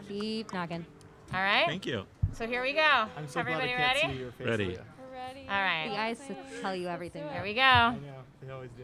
Keep knocking. All right. Thank you. So here we go. I'm so Everybody glad I can't ready? see your face. Ready. Leah. We're ready. All right. The eyes to tell you everything. Here we go. I know. They always do.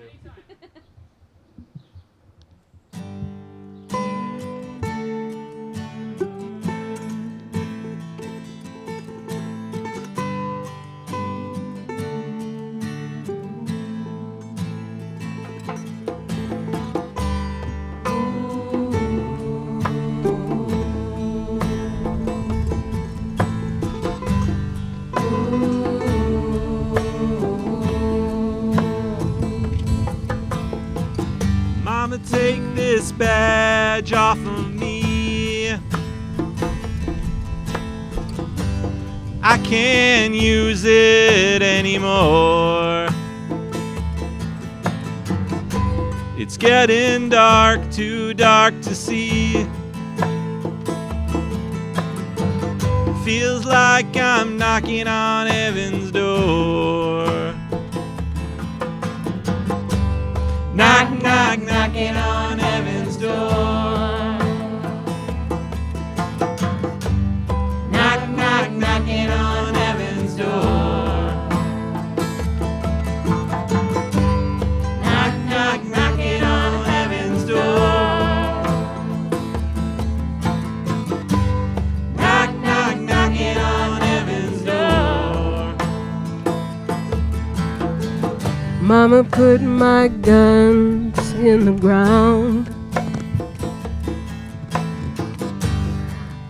Mama, take this badge off of me. I can't use it anymore. It's getting dark, too dark to see. Feels like I'm knocking on heaven's door. Knock, knock, knocking on heaven's door. Knock, knock, knocking on heaven's door. Knock, knock, knocking on heaven's door. Knock, knock, knocking on heaven's door. Mama put my guns in the ground.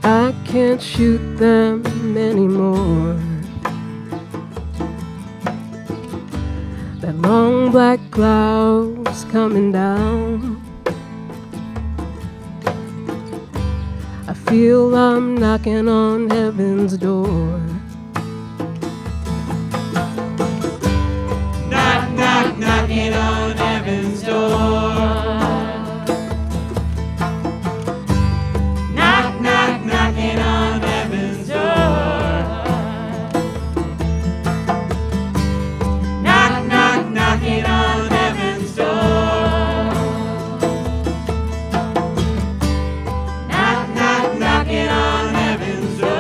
I can't shoot them anymore. That long black cloud's coming down. I feel I'm knocking on heaven's door. Knock, knock, knocking on heaven's door. Knock, knock, knocking on heaven's door. Knock, knock, knocking on heaven's door. Knock, knock, knocking on heaven's door.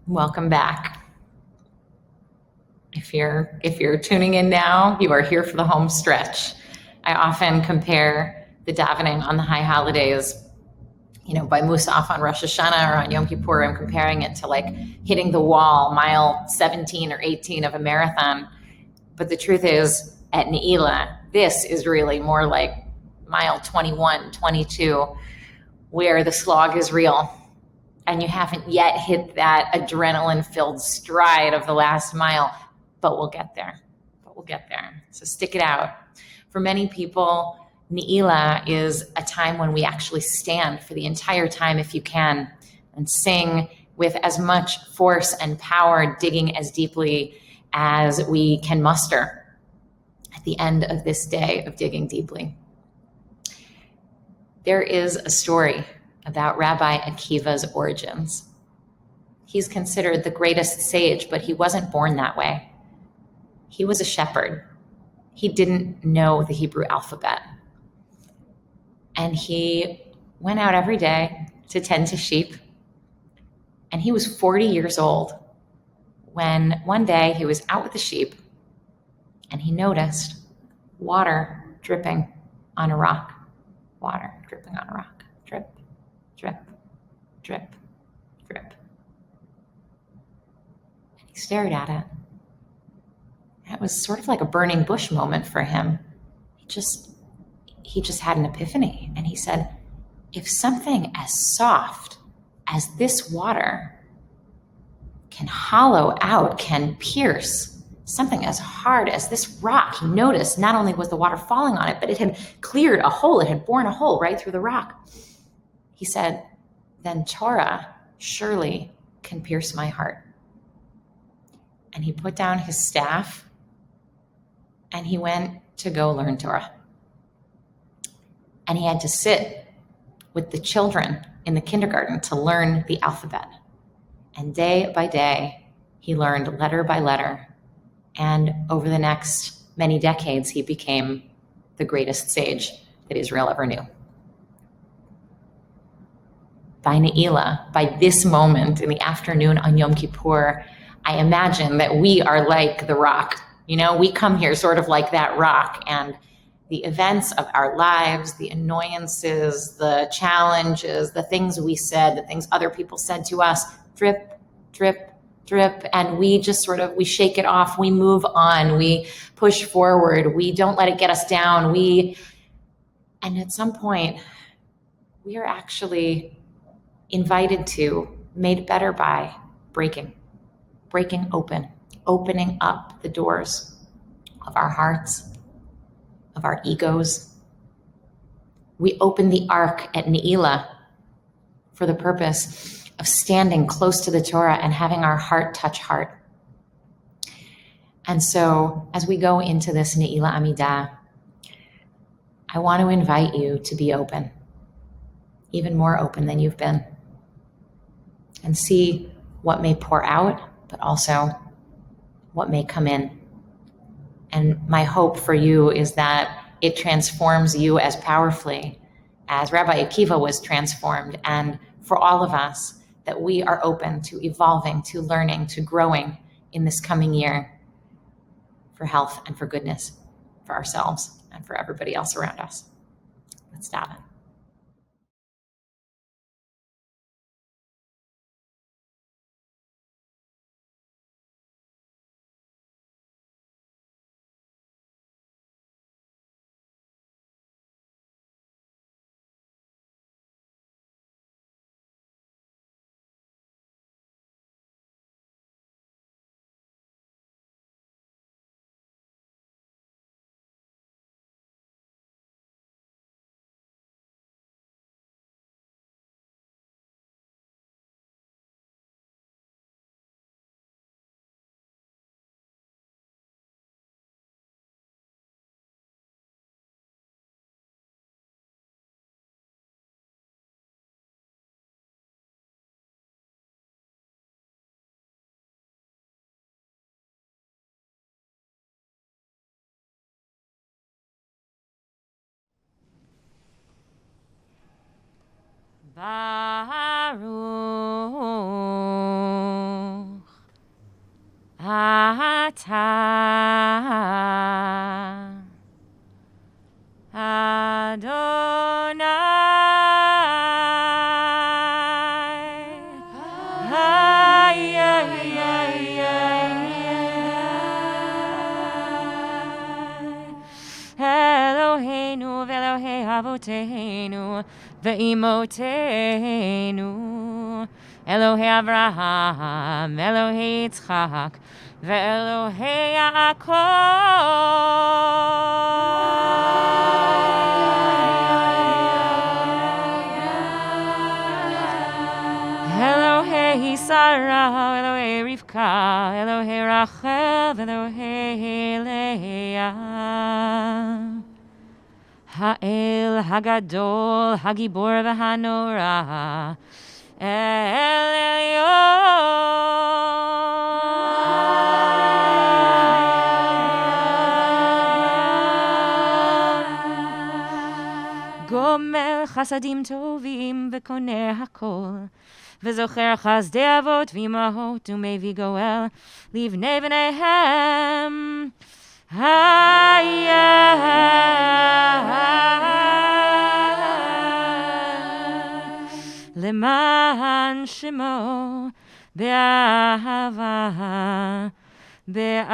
Welcome back. If you're tuning in now, you are here for the home stretch. I often compare the davening on the high holidays, by Musaf on Rosh Hashanah or on Yom Kippur. I'm comparing it to like hitting the wall, mile 17 or 18 of a marathon. But the truth is, at Neilah, this is really more like mile 21, 22, where the slog is real. And you haven't yet hit that adrenaline-filled stride of the last mile, but we'll get there. So stick it out. For many people, Neilah is a time when we actually stand for the entire time if you can, and sing with as much force and power, digging as deeply as we can muster at the end of this day of digging deeply. There is a story about Rabbi Akiva's origins. He's considered the greatest sage, but he wasn't born that way. He was a shepherd. He didn't know the Hebrew alphabet. And he went out every day to tend to sheep. And he was 40 years old when one day he was out with the sheep and he noticed water dripping on a rock. Water dripping on a rock. Drip, drip, drip, drip. And he stared at it. And it was sort of like a burning bush moment for him. He just had an epiphany, and he said, if something as soft as this water can hollow out, can pierce something as hard as this rock, he noticed not only was the water falling on it, but it had cleared a hole, it had bored a hole right through the rock. He said, then Torah surely can pierce my heart. And he put down his staff and he went to go learn Torah. And he had to sit with the children in the kindergarten to learn the alphabet. And day by day, he learned letter by letter. And over the next many decades, he became the greatest sage that Israel ever knew. By Neilah, by this moment in the afternoon on Yom Kippur, I imagine that we are like the rock. You know, we come here sort of like that rock, and the events of our lives, the annoyances, the challenges, the things we said, the things other people said to us, drip, drip, drip, and we just we shake it off, we move on, we push forward, we don't let it get us down, and at some point, we are actually invited to, made better by breaking open, opening up the doors of our hearts, of our egos. We open the ark at Neilah for the purpose of standing close to the Torah and having our heart touch heart. And so as we go into this Neilah Amidah, I want to invite you to be open, even more open than you've been, and see what may pour out, but also what may come in. And my hope for you is that it transforms you as powerfully as Rabbi Akiva was transformed, and for all of us, that we are open to evolving, to learning, to growing in this coming year for health and for goodness, for ourselves and for everybody else around us. Let's dive in. Baruch atah Adonai Eloheinu v'Elohei avoteinu ve'imoteinu Elohei Avraham, Elohei Yitzchak, ve'Elohei Yaakov. Elohei Sarah, Elohei Rivka, Elohei Rachel, Elohei Leah. Ha'el Hagadol, Hagibor v'Hanora, El Elyon. Gomel Chasadim Tovim v'Koner Hakol, v'Zocher Chazdei Avot v'Imahot u'Mevi Goel livnei v'neihem. Leman Shemo be'ahava באהבה.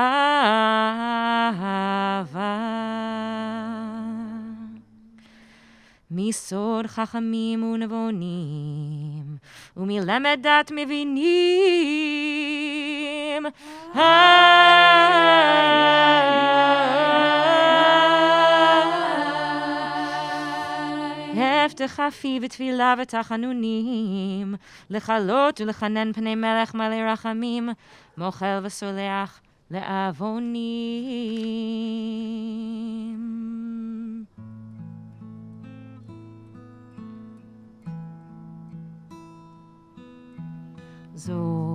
מסוד חכמים ונבונים, ומלמד דת מבינים. הבטחה פי ותפילה ותחנונים, לחלות ולחנן פני מלך מלא רחמים, מוחל וסולח לעוונים. זוכרנו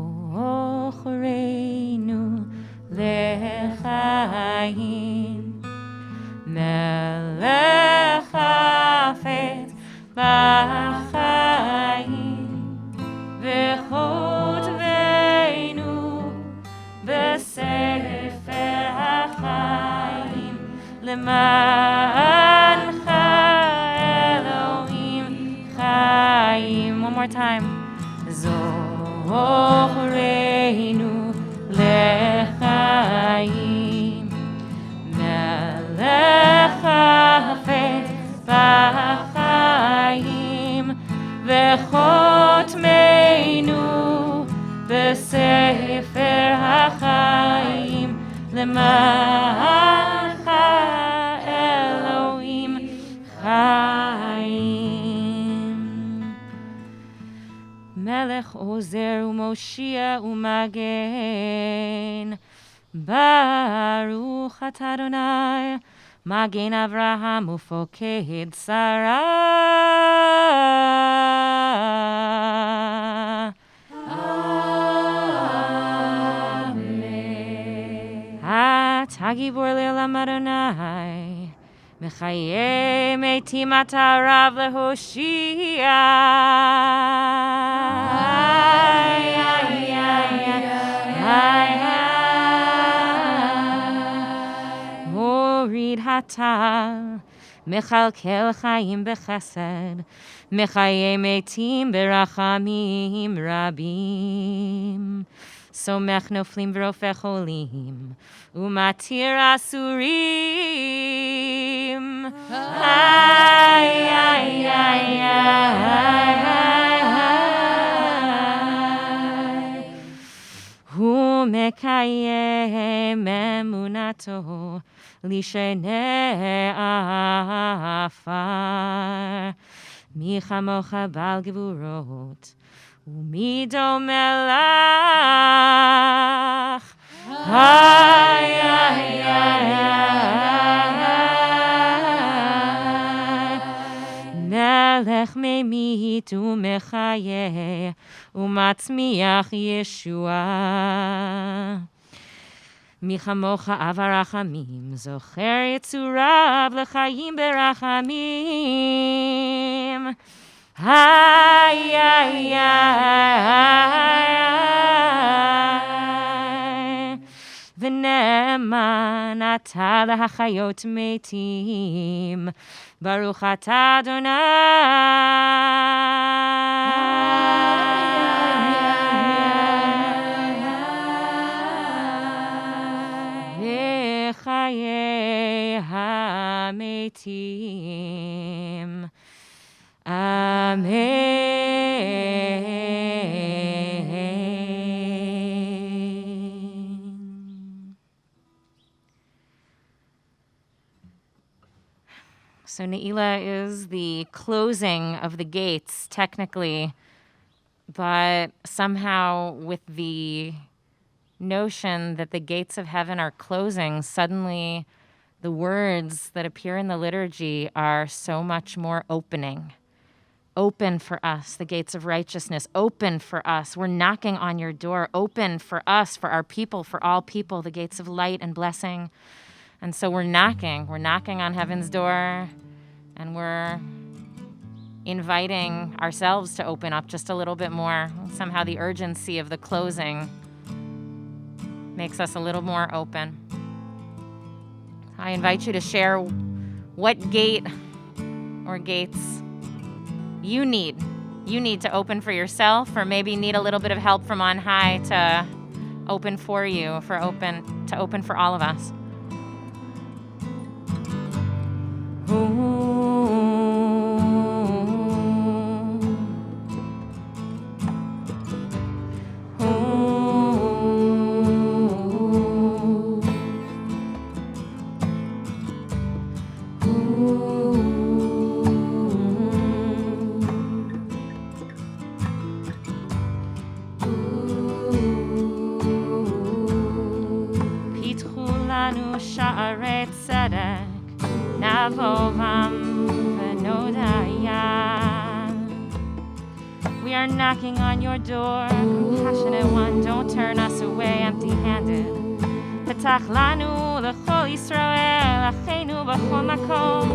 לחיים, מלך חפץ בחיים, וכותבנו בספר החיים, למענך אלוהים חיים. One more time. זוכרנו לחיים, מלך חפץ בחיים, וחותמנו בספר החיים, למענך אלוהים חיים. מלך עוזר ומושיע ומגן, ברוך אתה אדוני, מגן אברהם ופוקד שרה. אמן. אתה גיבור לעולם אדוני, מחיי מתים אתה רב להושיע. מוריד הטל, מכלכל חיים בחסד, מחיי מתים ברחמים רבים. סומך נופלים ורופא חולים, ומתיר אסורים. הוא מקיים אמונתו לשני עפר. מי כמוך בעל גבורות, ומי דומה לך? מלך ממית ומחיה, ומצמיח ישועה. מי כמוך אב הרחמים, זוכר יצוריו לחיים ברחמים. ונאמן אתה להחיות מתים, ברוך אתה אדוני. לחיי המתים. Amen. So Naila is the closing of the gates, technically, but somehow with the notion that the gates of heaven are closing, suddenly the words that appear in the liturgy are so much more opening. Open for us, the gates of righteousness. Open for us. We're knocking on your door. Open for us, for our people, for all people, the gates of light and blessing. And so we're knocking. We're knocking on heaven's door, and we're inviting ourselves to open up just a little bit more. Somehow the urgency of the closing makes us a little more open. I invite you to share what gate or gates you need to open for yourself, or maybe need a little bit of help from on high to open for you, to open for all of us. Sha'arei tzedek, navovam v'nodaya. We are knocking on your door, compassionate one, don't turn us away empty-handed. Petach lanu l'chol Yisrael, acheinu b'chol makom.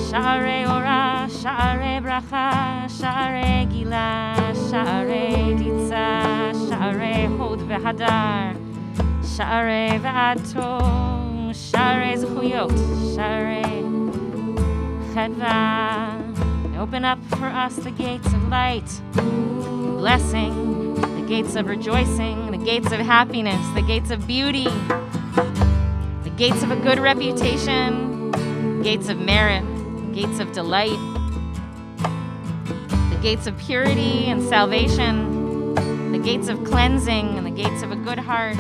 Sha'arei ora, sha'arei bracha, sha'arei gila, sha'arei ditza, sha'arei hod v'hadar. Sha'arei v'ato, sha'arei zechuyot, sha'arei chedva. Open up for us the gates of light, blessing, the gates of rejoicing, the gates of happiness, the gates of beauty, the gates of a good reputation, gates of merit, gates of delight, the gates of purity and salvation, the gates of cleansing and the gates of a good heart.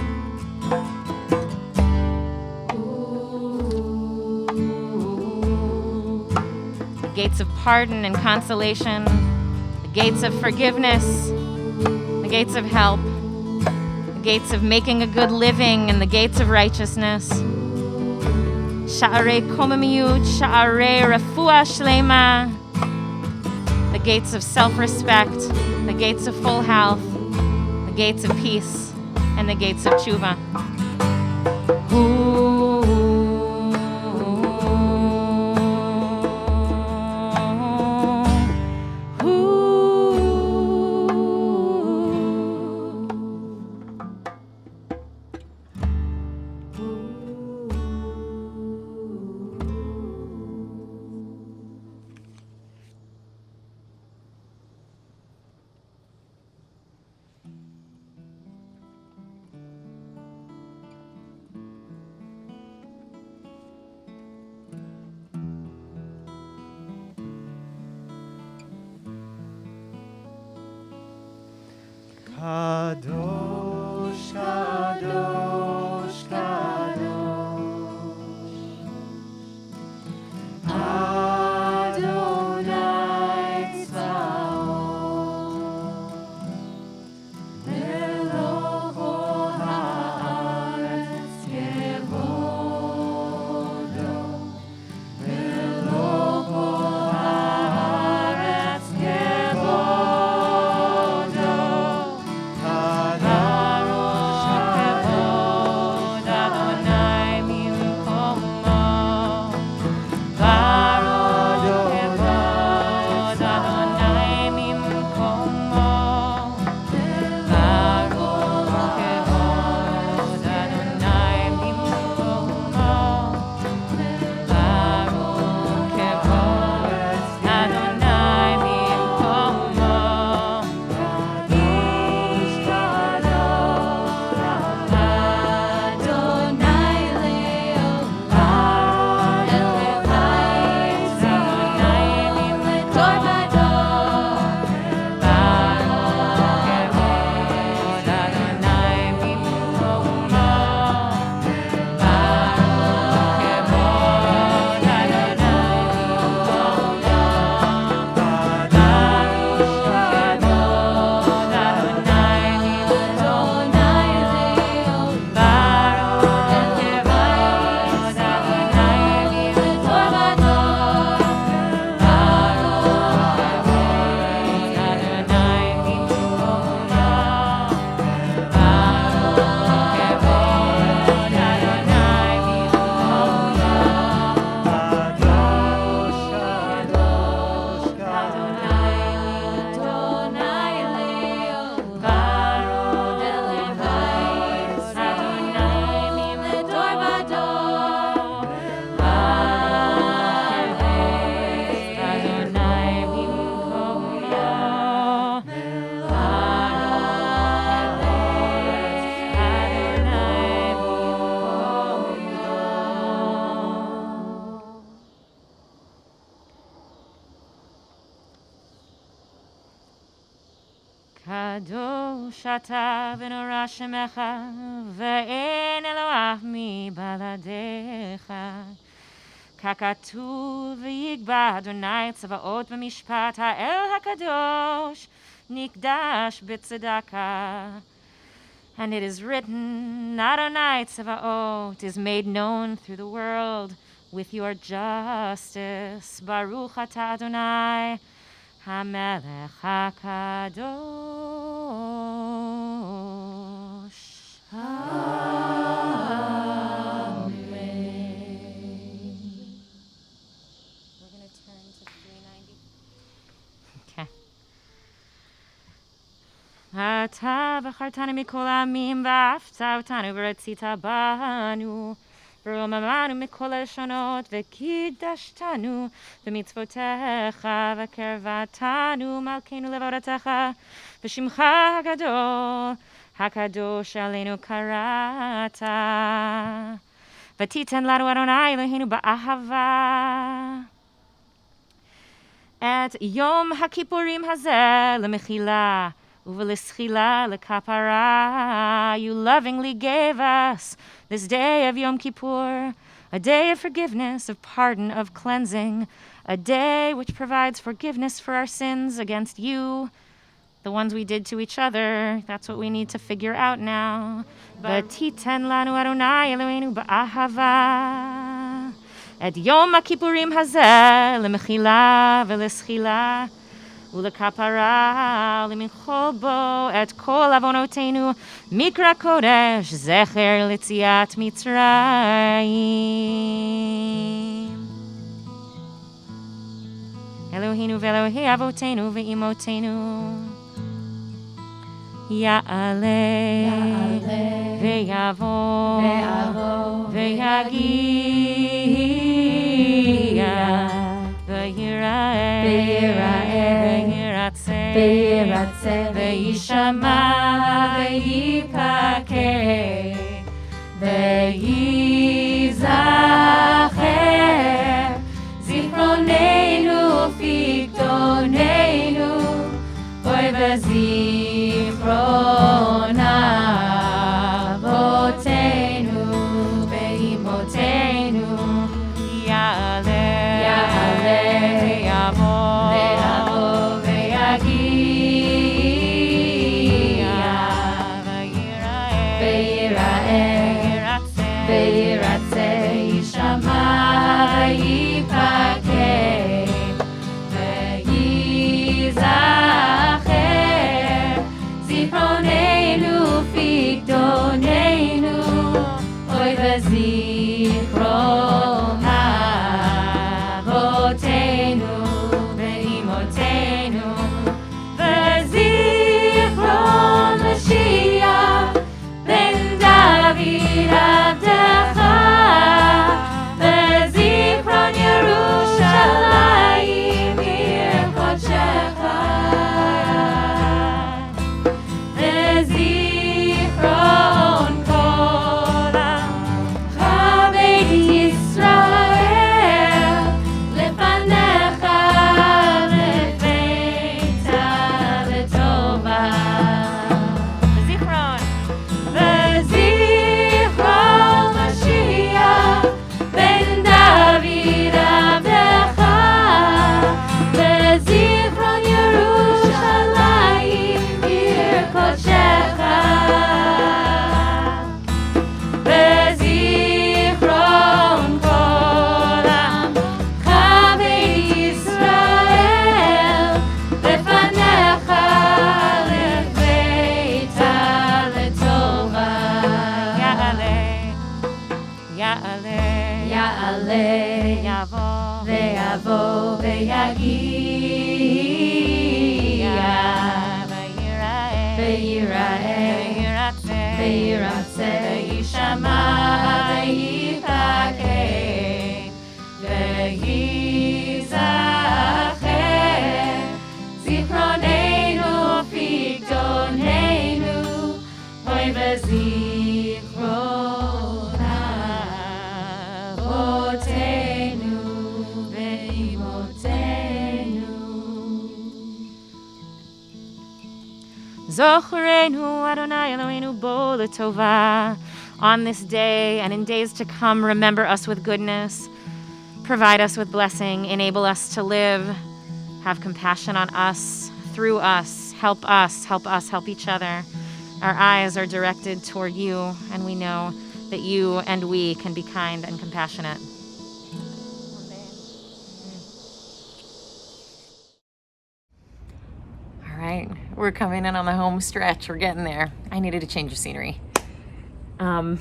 The gates of pardon and consolation, the gates of forgiveness, the gates of help, the gates of making a good living, and the gates of righteousness. Sha'arei komamiyut, sha'arei refuah shlema, the gates of self-respect, the gates of full health, the gates of peace, and the gates of tshuva. Kadosh, Kadosh, Kadosh, Adonai Tzvaot, Melocho haaretz kevodo, Melocho haaretz kevodo. Kadosh, קדוש אתה ונורא שמך, ואין אלוה מבלעדיך. ככתוב ויגבה אדוני צבאות במשפט, האל הקדוש נקדש בצדקה. And it is written, Adonai Tzavaot is made known through the world with your justice. Baruch atah Adonai, HaMelech HaKadosh. Amen. We're going to turn to 390. Okay. אתה בחרתנו מכל העמים ואהבת אותנו ורצית בנו ורוממנו מכל הלשונות וקידשתנו במצוותיך וקרבתנו מלכנו לעבודתך בשמך הגדול הקדוש עלינו קראת ותיתן לנו אדוני אלוהינו באהבה את יום הכיפורים הזה למחילה ולסחילה lekapara. You lovingly gave us this day of Yom Kippur, a day of forgiveness, of pardon, of cleansing, a day which provides forgiveness for our sins against you, the ones we did to each other. That's what we need to figure out now. V'titen lanu Adonai Eloheinu ba'ahava et Yom HaKippurim hazeh lemechila v'leschila ולכפרה ולמחול בו את כל עוונותינו מקרא קודש זכר ליציאת מצרים. אלוהינו ואלוהי אבותינו ואימותינו יעלה ויבוא ויגיע ויראה וירצה וישמע ויפקד וייזכר זיכרוננו פיקדוננו אוי וזיכרון אבותינו ואימותינו יעלה ויבוא ויגיע וירצה יישמע ויפקד וייזכר זיכרוננו פיקדוננו אוי וזיכרון אבותינו ואימותינו וזיכרון משיח בן דוד עבדך וזיכרון ירושלים עיר קודשך וזיכרון כל עמך בית ישראל לפניך לבית לטובה וזיכרון משיח בן דוד עבדך וזיכרון ירושלים עיר קודשך וזיכרון כל עמך בית ישראל לפניך לבית לטובה יעלה ויבוא ויגיע ויראה וירצה וישמע ויפקד וייזכר זיכרוננו פיקדוננו אוי וזיכרון אבותינו ואימותינו Zochreinu Adonai Eloheinu bo l'tova. On this day and in days to come, remember us with goodness. Provide us with blessing. Enable us to live. Have compassion on us, through us. Help us, help each other. Our eyes are directed toward you, and we know that you and we can be kind and compassionate. All right, we're coming in on the home stretch. We're getting there. I needed a change of scenery. I'm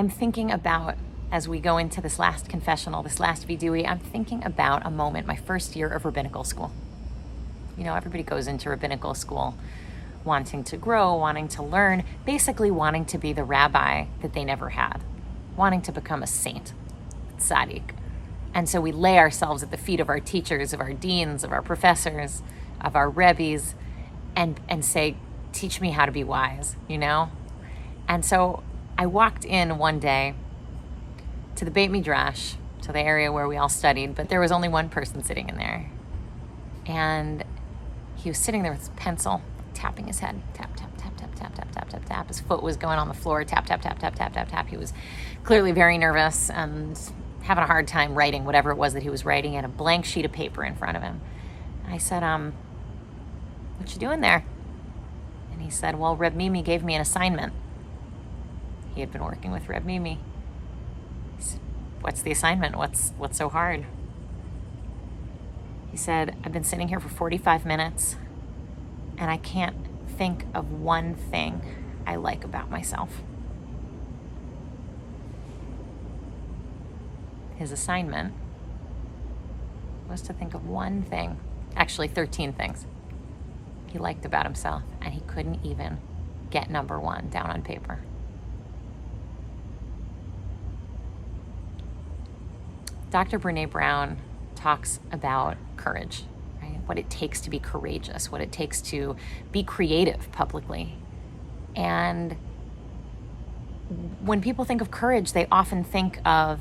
thinking about, as we go into this last confessional, this last vidui, I'm thinking about a moment, my first year of rabbinical school. You know, everybody goes into rabbinical school wanting to grow, wanting to learn, basically wanting to be the rabbi that they never had, wanting to become a saint, tzaddik. And so we lay ourselves at the feet of our teachers, of our deans, of our professors, of our rebbes, and say, teach me how to be wise, you know? And so I walked in one day to the Beit Midrash, to the area where we all studied, but there was only one person sitting in there. And he was sitting there with his pencil, tapping his head, tap, tap, tap, tap, tap, tap, tap, tap, tap. His foot was going on the floor, tap, tap, tap, tap, tap, tap, tap. He was clearly very nervous and having a hard time writing whatever it was that he was writing. He had a blank sheet of paper in front of him. And I said, what you doing there? And he said, well, Reb Mimi gave me an assignment. He had been working with Reb Mimi. He said, what's the assignment? What's so hard? He said, I've been sitting here for 45 minutes and I can't think of one thing I like about myself. His assignment was to think of one thing, actually 13 things he liked about himself, and he couldn't even get number one down on paper. Dr. Brene Brown talks about courage, right? What it takes to be courageous, what it takes to be creative publicly. And when people think of courage, they often think of,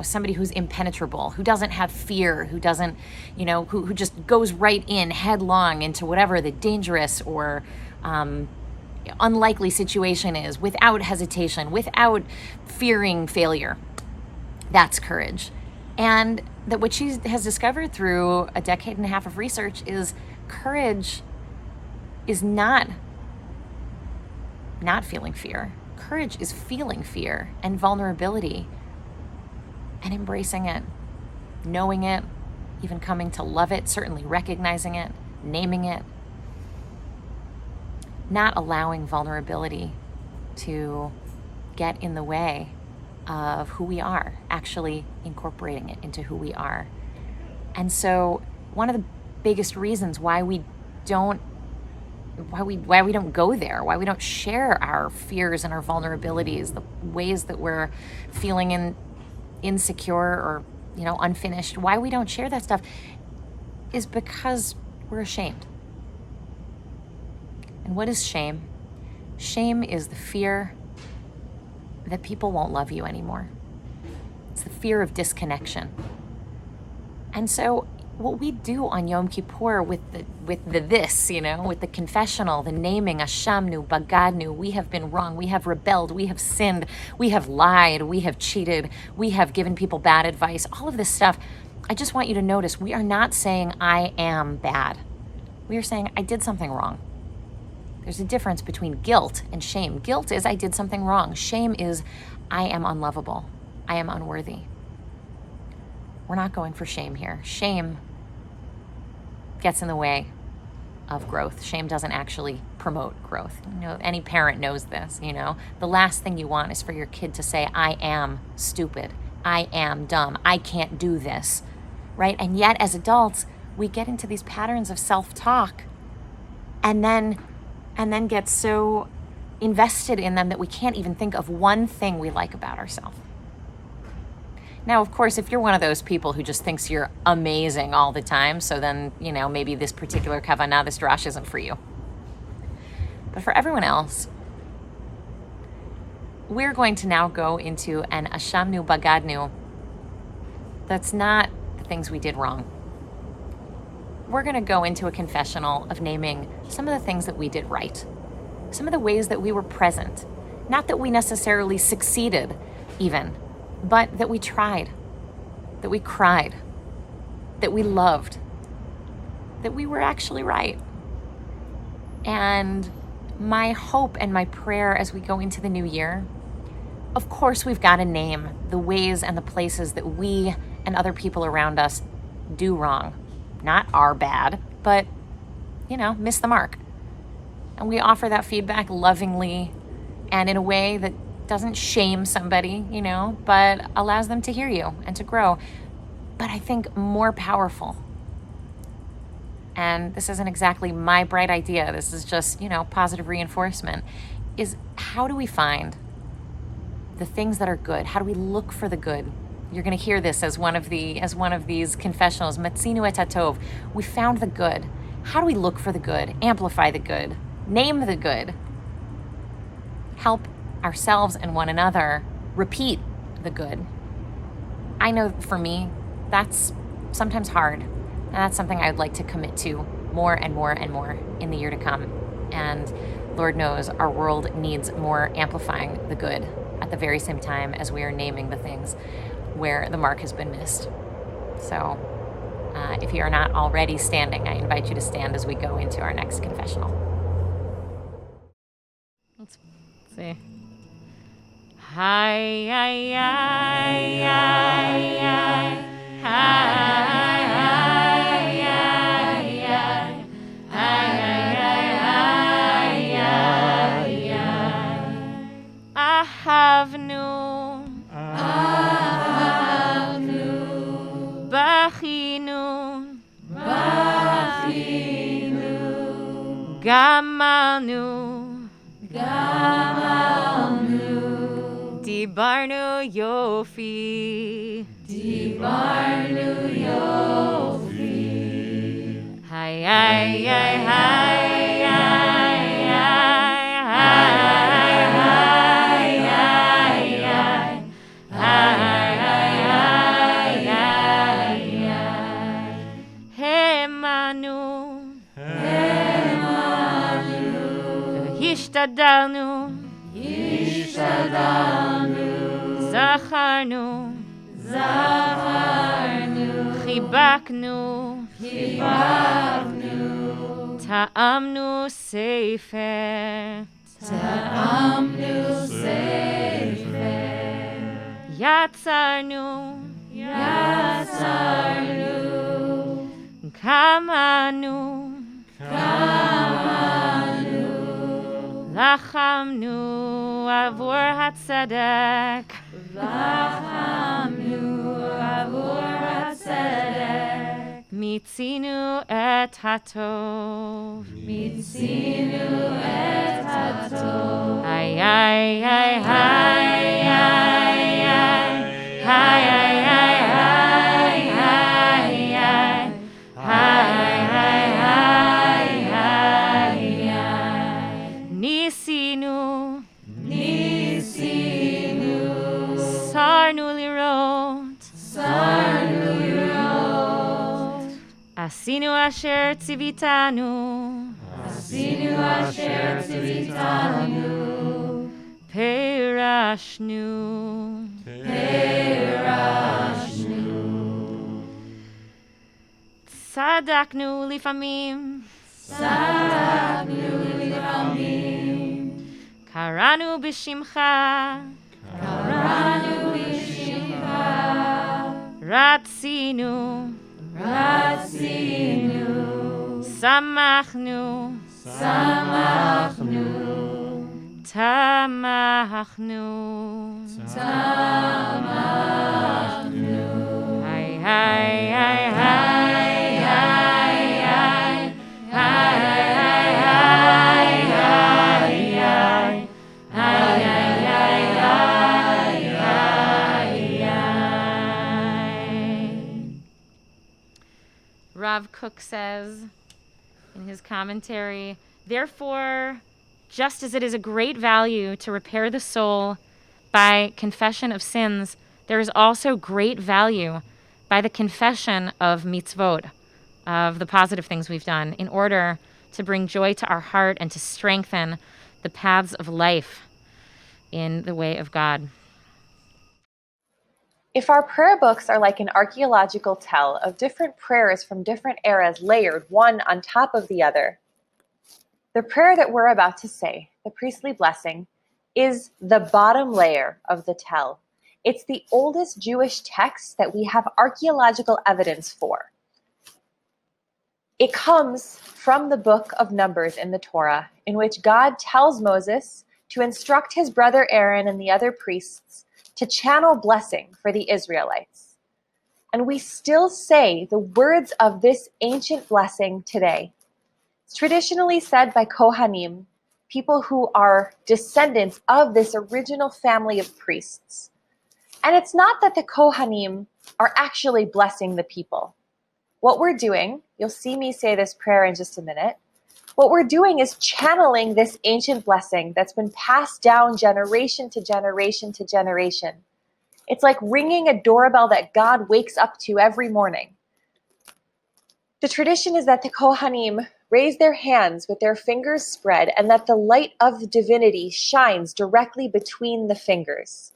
somebody who's impenetrable, who doesn't have fear, who doesn't, who just goes right in headlong into whatever the dangerous or unlikely situation is without hesitation, without fearing failure. That's courage. And that what she has discovered through a decade and a half of research is courage is not feeling fear. Courage is feeling fear and vulnerability and embracing it, knowing it, even coming to love it, certainly recognizing it, naming it, not allowing vulnerability to get in the way of who we are, actually incorporating it into who we are. And so one of the biggest reasons why we don't go there, why we don't share our fears and our vulnerabilities, the ways that we're feeling insecure or unfinished, why we don't share that stuff is because we're ashamed. And what is shame? Shame is the fear that people won't love you anymore. It's the fear of disconnection. And so what we do on Yom Kippur with the confessional, the naming, Ashamnu, Bagadnu, we have been wrong, we have rebelled, we have sinned, we have lied, we have cheated, we have given people bad advice, all of this stuff. I just want you to notice, we are not saying I am bad. We are saying I did something wrong. There's a difference between guilt and shame. Guilt is I did something wrong. Shame is I am unlovable. I am unworthy. We're not going for shame here. Shame gets in the way of growth. Shame doesn't actually promote growth. Any parent knows this, The last thing you want is for your kid to say, I am stupid. I am dumb. I can't do this, right? And yet as adults, we get into these patterns of self-talk and then get so invested in them that we can't even think of one thing we like about ourselves. Now, of course, if you're one of those people who just thinks you're amazing all the time, so then, maybe this particular kavanah, this drash isn't for you. But for everyone else, we're going to now go into an Ashamnu Bagadnu that's not the things we did wrong. we're going to go into a confessional of naming some of the things that we did right, some of the ways that we were present. Not that we necessarily succeeded even, but that we tried, that we cried, that we loved, that we were actually right. And my hope and my prayer as we go into the new year, of course, we've got to name the ways and the places that we and other people around us do wrong. Not are bad, but, miss the mark. And we offer that feedback lovingly and in a way that doesn't shame somebody, but allows them to hear you and to grow. But I think more powerful, and this isn't exactly my bright idea, this is just, positive reinforcement, is how do we find the things that are good? How do we look for the good? You're going to hear this as one of these confessionals, Matzinu et hatov. We found the good. How do we look for the good? Amplify the good. Name the good. Help ourselves and one another repeat the good. I know for me, that's sometimes hard. And that's something I'd like to commit to more and more and more in the year to come. And Lord knows our world needs more amplifying the good at the very same time as we are naming the things where the mark has been missed. So if you are not already standing, I invite you to stand as we go into our next confessional. Let's see. Hi, hi, hi, hi, hi, גמלנו, דיברנו יופי, היי היי היי היי השתדלנו, זכרנו, חיבקנו, טעמנו ספר, יצרנו, קמנו, לחמנו עבור הצדק, מיצינו את הטוב, היי היי היי היי היי עשינו אשר ציוויתנו, פירשנו, צדקנו לפעמים, קראנו בשמך, רצינו, שמחנו, תמכנו, היי היי היי Rav Kook says in his commentary, therefore, just as it is a great value to repair the soul by confession of sins, there is also great value by the confession of mitzvot, of the positive things we've done in order to bring joy to our heart and to strengthen the paths of life in the way of God. If our prayer books are like an archaeological tell of different prayers from different eras layered one on top of the other, the prayer that we're about to say, the priestly blessing, is the bottom layer of the tell. It's the oldest Jewish text that we have archaeological evidence for. It comes from the book of Numbers in the Torah, in which God tells Moses to instruct his brother Aaron and the other priests to channel blessing for the Israelites. And we still say the words of this ancient blessing today. It's traditionally said by Kohanim, people who are descendants of this original family of priests. And it's not that the Kohanim are actually blessing the people. What we're doing, you'll see me say this prayer in just a minute, what we're doing is channeling this ancient blessing that's been passed down generation to generation to generation. It's like ringing a doorbell that God wakes up to every morning. The tradition is that the Kohanim raise their hands with their fingers spread and that the light of divinity shines directly between the fingers.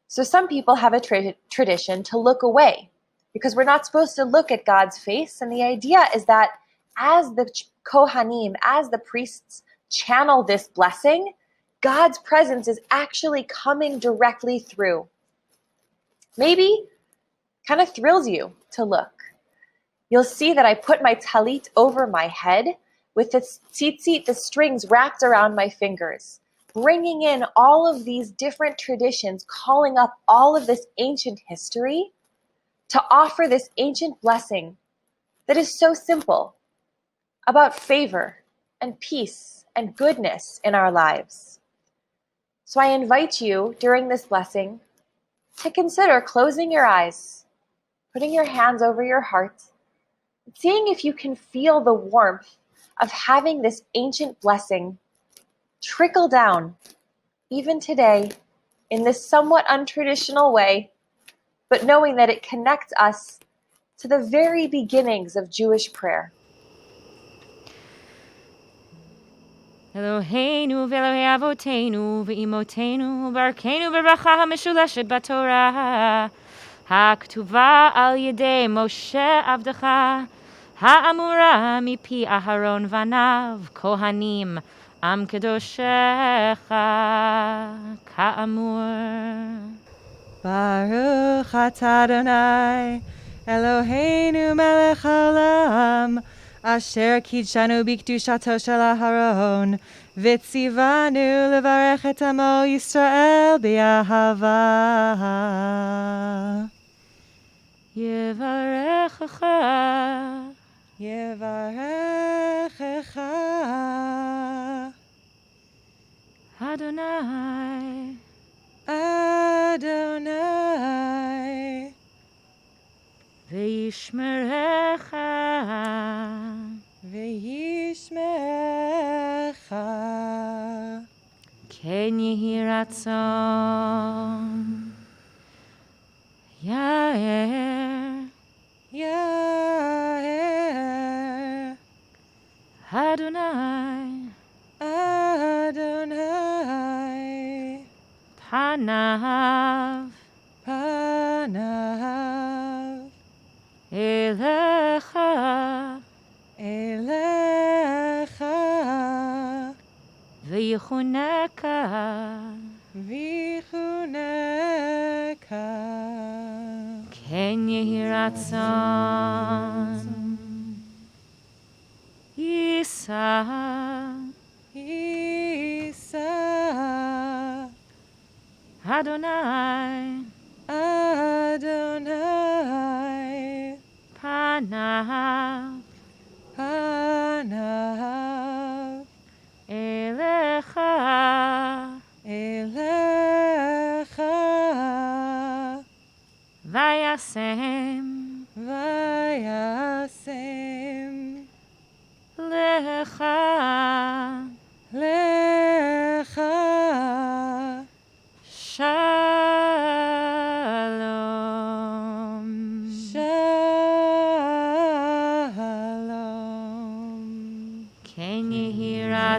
So some people have a tradition to look away because we're not supposed to look at God's face. And the idea is that as the Kohanim, as the priests channel this blessing, God's presence is actually coming directly through. Maybe kind of thrills you to look. You'll see that I put my talit over my head with the tzitzit, the strings wrapped around my fingers, bringing in all of these different traditions, calling up all of this ancient history to offer this ancient blessing that is so simple, about favor and peace and goodness in our lives. So I invite you during this blessing to consider closing your eyes, putting your hands over your heart, and seeing if you can feel the warmth of having this ancient blessing trickle down, even today, in this somewhat untraditional way, but knowing that it connects us to the very beginnings of Jewish prayer. Eloheinu ve'Elohei avoteinu ve'imotenu barakenu b'bracha ha'meshuleshet b'Torah ha'ktuva al yedei Moshe avdecha ha'amura mipi Aharon vanav kohanim am kedoshecha ka'amur. Baruch atah Adonai Eloheinu melech haolam Asher kidshanu bikdushato shel Aharon Vitzivanu levarech et amo Yisrael b'ahava. Yevarechecha Yevarechecha Adonai Adonai Ve'yishmerecha Ve'yishmerecha Ken yehi ratzon Yair Yair Adonai Adonai Panav Panav Elecha Elecha V'yichuneka Vichuneka Ken yehi ratzon Yisa Isa Adonai Adonai Panav Panav Elecha Elecha Vayasem Vayasem Lecha Lecha Shalom Shalom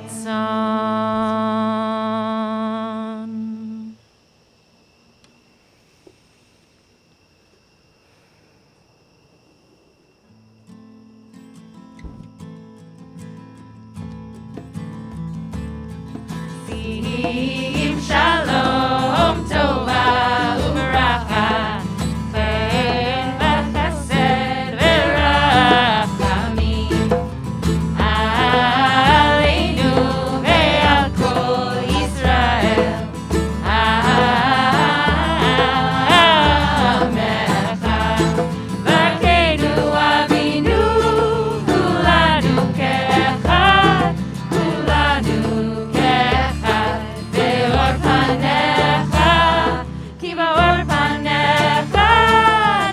ratzon. Sim shalom tova uveracha, chen v'chesed v'rachamim, aleinu ve'al kol Yisrael. Amen. V'keinu avinu kulanu ke'echad, kulanu ke'echad, ve'or panecha, ki ba'or panecha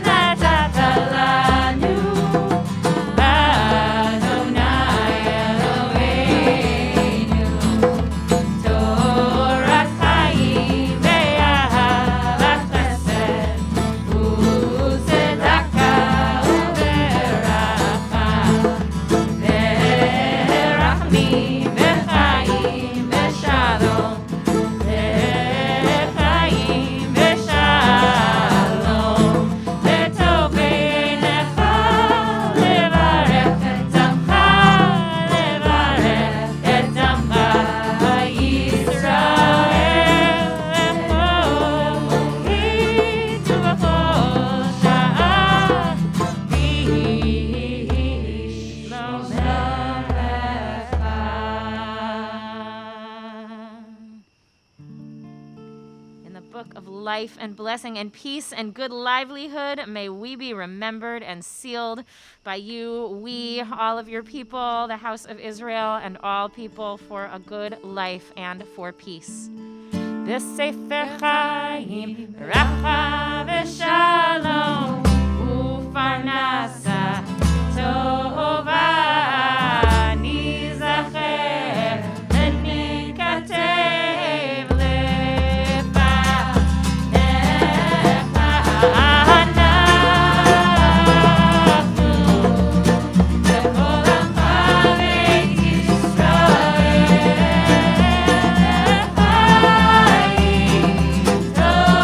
natata lanu, Adonai Eloheinu. Torat chaim ve'ahavat chesed u'tzedaka u'beracha, ve'rachmim ve'chaim ve'shalom, ve'chaim ve'shalom, ve'tov beinecha levarech et amcha, levarech et amcha Yisrael, v'chol sha'ah In the book of life and blessing and peace and good livelihood, may we be remembered and sealed by you, we, all of your people, the house of Israel, and all people for a good life and for peace. B'sefer chaim, racha v'shalom, u'farnasa tova, nizacher v'nikatev lefanecha, אנחנו וכל עמך בית ישראל, חיים טובים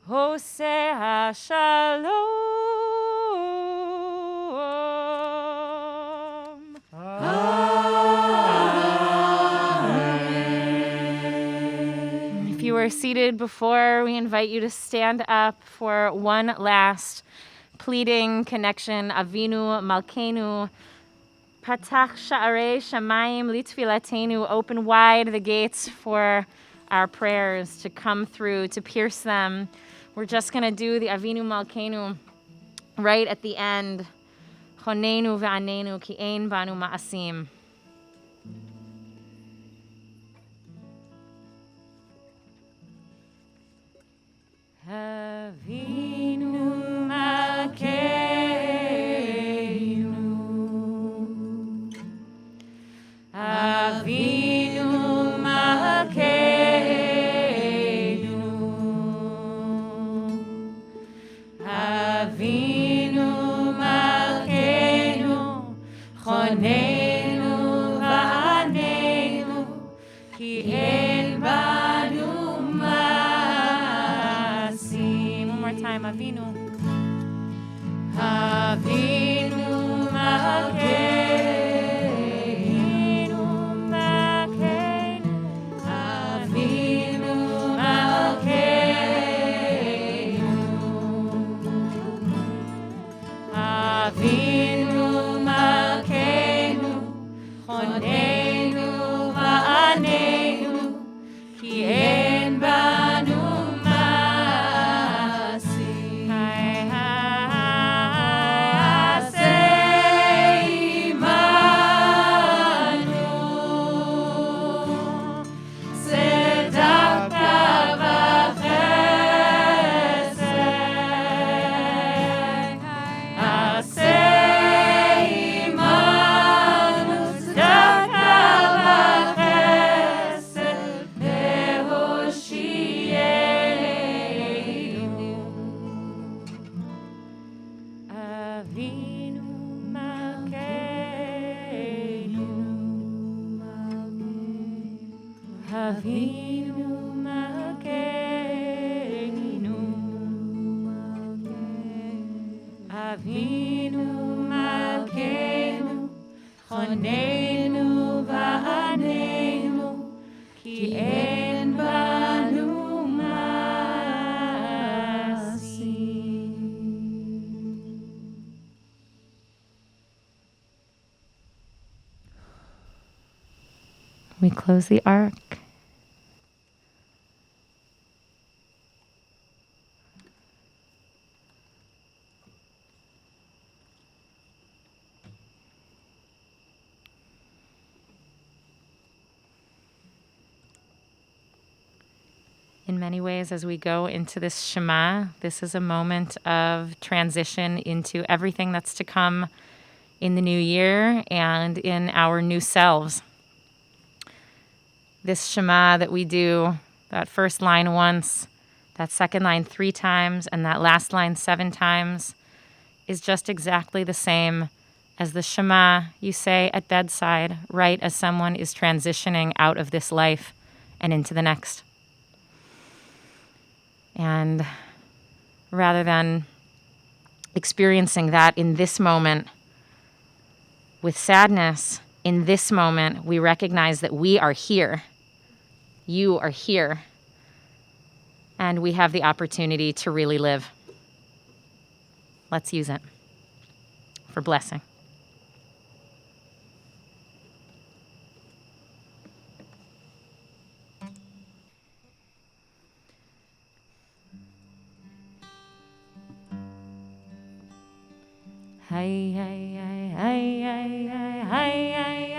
Hosea Shalom. If you are seated before, we invite you to stand up for one last pleading connection. Avinu Malkeinu, Patach Sha'arei Shamayim Litfilatenu, open wide the gates for our prayers to come through, to pierce them. We're just going to do the Avinu Malkeinu right at the end. Chonenu ve'anenu ki ein banu ma'asim. Avinu Malkeinu, Avinu Malkeinu, Avinu Malkeinu, Chonenu v'anenu, ki ein banu ma'asim. One more time, Avinu. Avinu Malkeinu, Malkeinu, Avinu Malkeinu, Avinu Malkeinu, Chonenu Avinu Malkeinu, Avinu Malkeinu, Chonenu va'anenu, ki en banu masim. We close the ark. In many ways, as we go into this Shema, this is a moment of transition into everything that's to come in the new year and in our new selves. This Shema that we do, that first line once, that second line 3 times, and that last line 7 times, is just exactly the same as the Shema you say at bedside, right as someone is transitioning out of this life and into the next. And rather than experiencing that in this moment with sadness, in this moment, we recognize that we are here. You are here. And we have the opportunity to really live. Let's use it for blessing. Hey, hey, hey, hey, hey, hey, hey,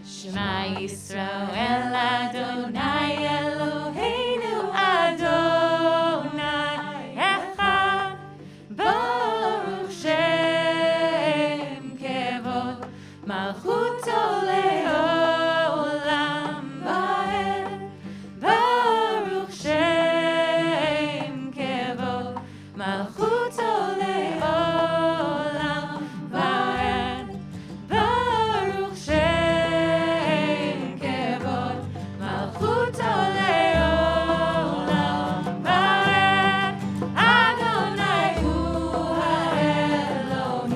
Shema Yisrael Adonai Eloheinu Adonai Echad Baruch Shem Kevod Malchuto Leolam Vaed Baruch Shem Kevod Malchuto Leolam Vaed Baruch Shem Kevod Malchuto Leolam Vaed Adonai Hu HaElohim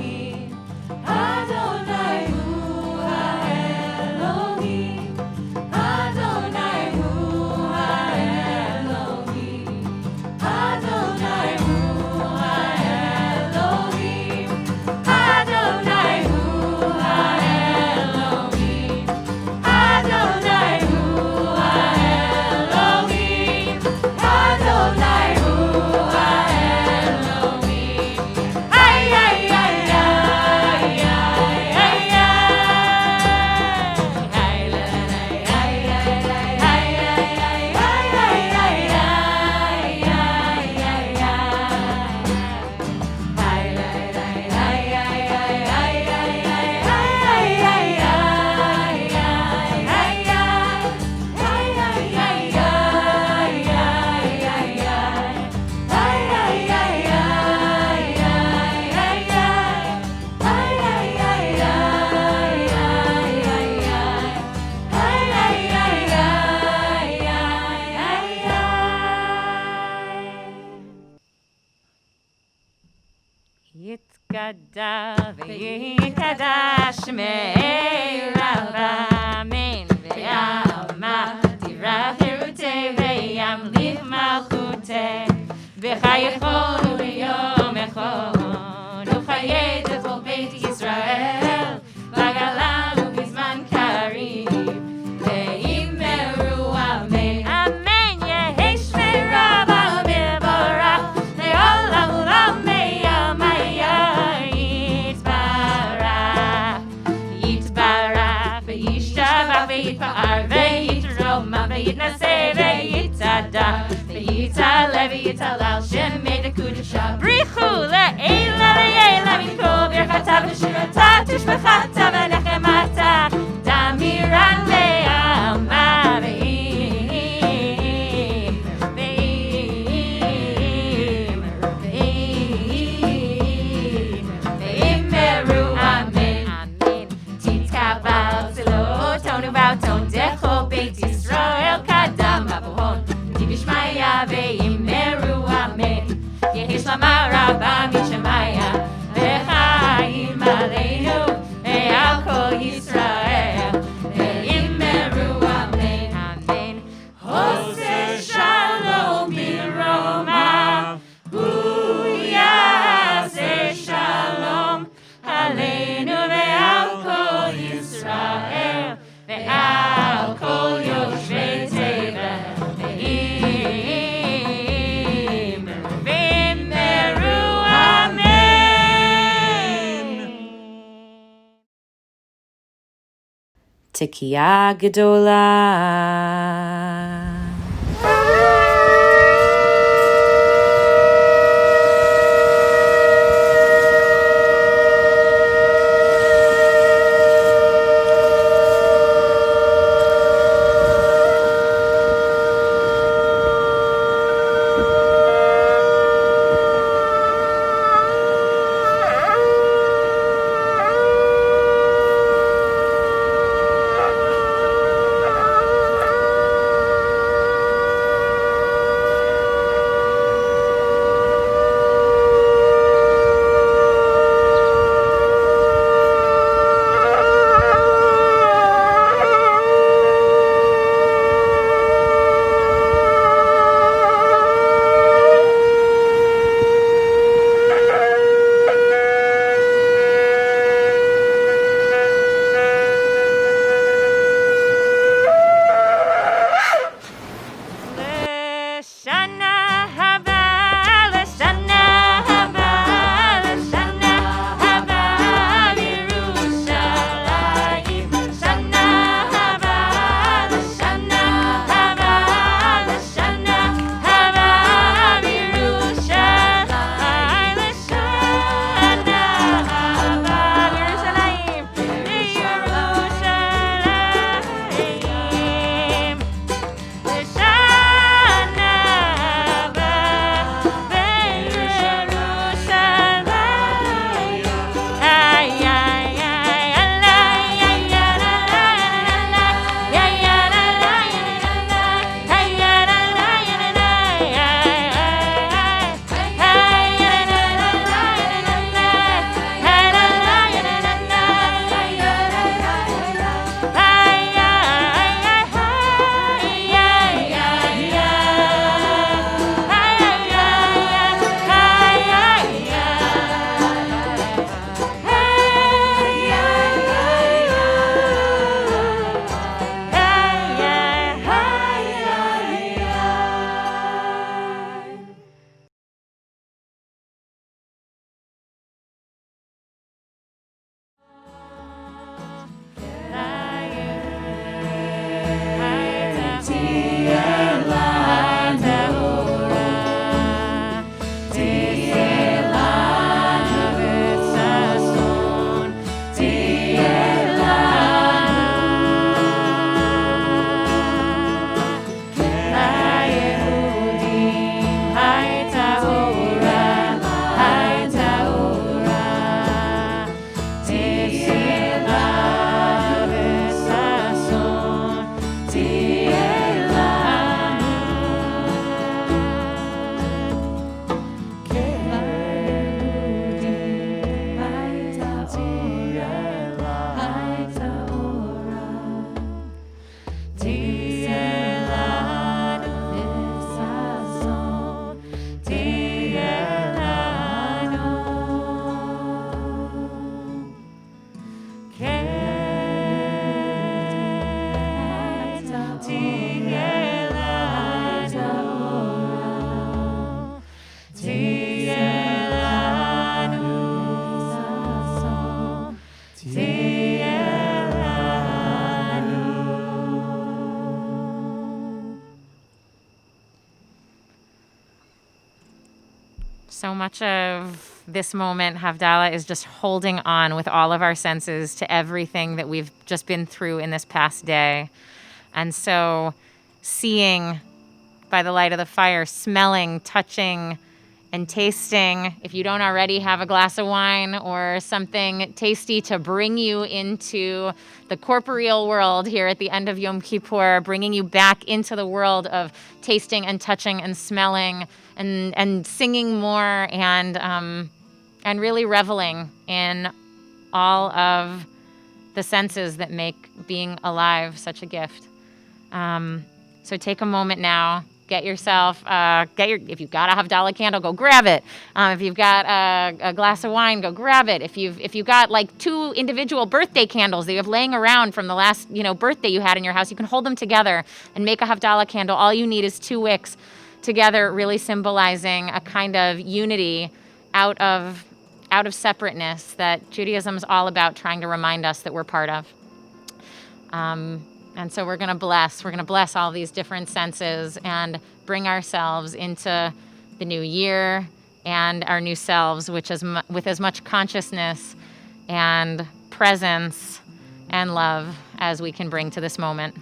Adonai Hu HaElohim Adonai Hu HaElohim Adonai Hu HaElohim Adonai Hu HaElohim Adonai Hu HaElohim Adonai Hu HaElohim Ay ay ay ay ay Yitkada v'yikada shmei Rabba Amen v'yama tira hirute v'yamlich malchute v'chayechonu v'yom echonu v'chayet v'chol Beit Yisrael v'galalu b'zman karim v'yimeru Amen Amen Yehi shmei Rabba mevarach le'olam ulam Yitpa'ar ve'yitroma ve'yitnaseh ve'yitada ve'yitaleh Levi Yitalal Shemei Dekudusha Brichu Le'ela Le'ela Mikol Birchata V'shirata Tishbechata V'nechemata Damiran Le'ama Ve'im Ve'im Ve'im Ve'im Meru Amen Amen Titkabal Zelo Tonu Bauton Decho Beit Yisrael Kadam Abuhon Tibishmaya Ve'im Meru Amen Yehish Lamar Rabba Mishemaya Ve'chaim Aleinu Ve'al Kol Yisrael Ve'im Meru Amen Amen Hoseh Shalom Biroma Hu Yaseh Shalom Aleinu Ve'al Kol Yisrael Ve'al Kol Yoshvei Tevel Ve'im Ve'meru Amen. Tekiah Gedolah. so much of this moment, Havdallah, is just holding on with all of our senses to everything that we've just been through in this past day. And so seeing by the light of the fire, smelling, touching, and tasting. If you don't already have a glass of wine or something tasty to bring you into the corporeal world here at the end of Yom Kippur, bringing you back into the world of tasting and touching and smelling and singing more and really reveling in all of the senses that make being alive such a gift. So take a moment now. Get yourself, if you've got a Havdallah candle, go grab it. If you've got a glass of wine, go grab it. If you've got like 2 individual birthday candles that you have laying around from the last, birthday you had in your house, you can hold them together and make a Havdallah candle. All you need is 2 wicks together, really symbolizing a kind of unity out of separateness that Judaism is all about trying to remind us that we're part of. And so we're going to bless all these different senses and bring ourselves into the new year and our new selves, which is with as much consciousness and presence and love as we can bring to this moment.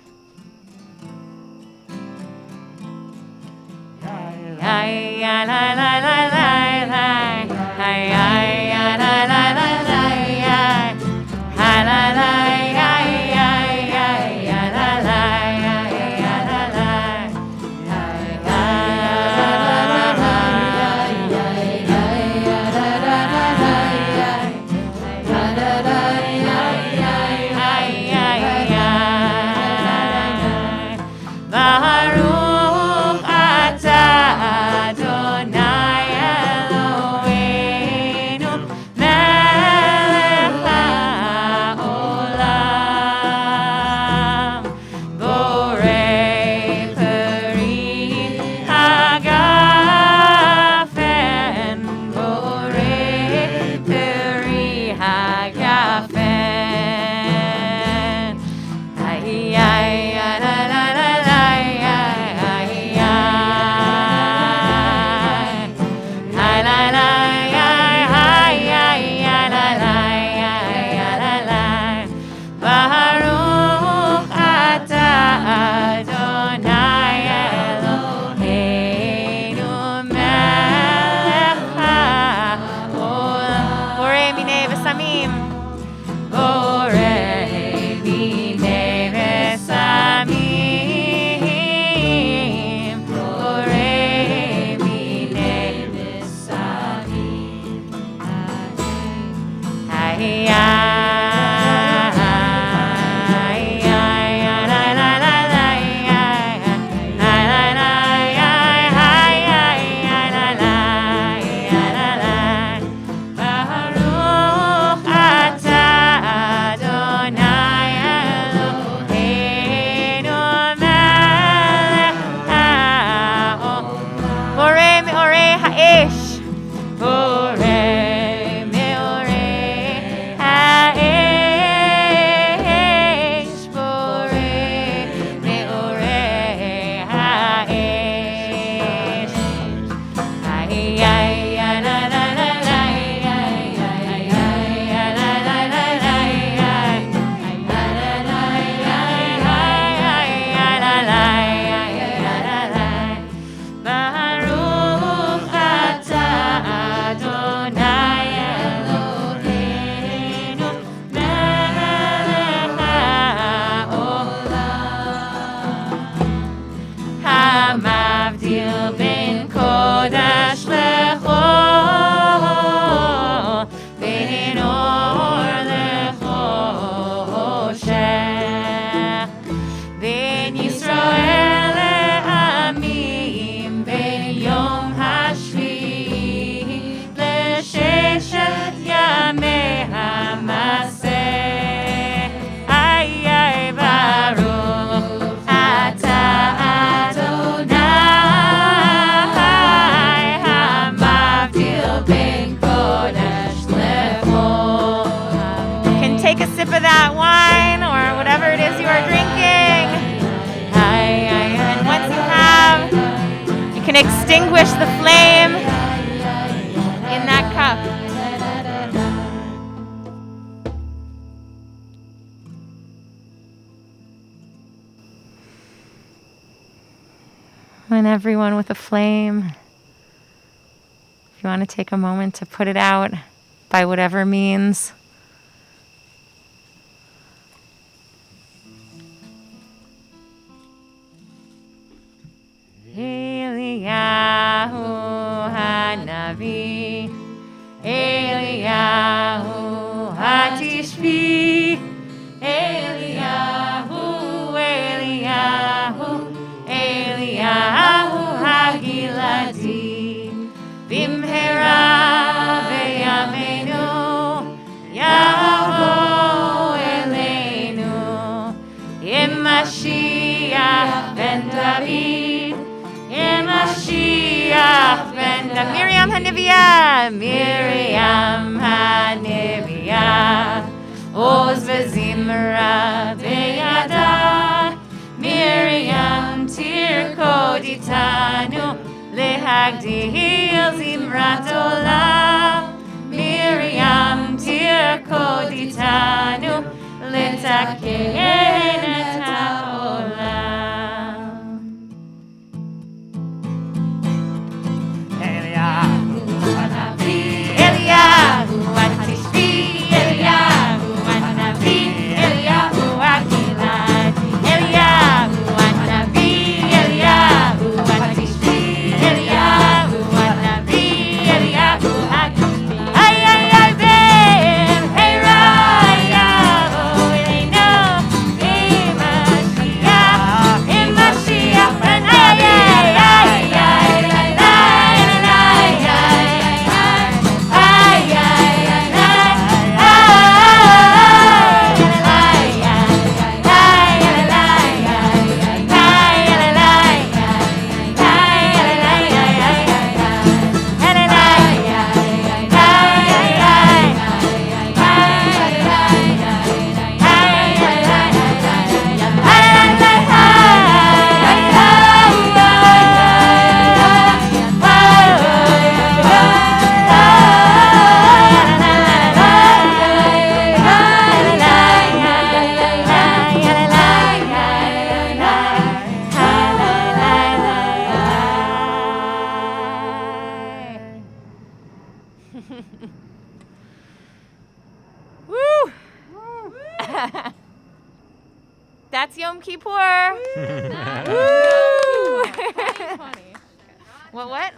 Extinguish the flame And everyone with a flame, if you want to take a moment to put it out by whatever means. Eliyahu Hanavi, Eliyahu Hatishbi, Eliyahu, Eliyahu, Eliyahu Hagiladi, Bimhera veyamenu, Yavo Elenu, Mashiach ben David, Mashiach ben David. Miriam Hanivia, Miriam Hanivia, Oz v'zimra beyada, Miriam tirkod itanu, lehagdil zimrat olam, Miriam tirkod itanu, letaken et haolam. Eliyahu Hanavi, Eliyahu Hatishbi, Eliyahu Hanavi, Eliyahu Hakiladi, Eliyahu Hanavi, Eliyahu Hatishbi, Eliyahu Hanavi, Eliyahu Hakiladi. Ay ay ay ben, hey Rayahu Eleno, Mashiach ben ay ay ay ay. Woo! That's Yom Kippur. Woo! What?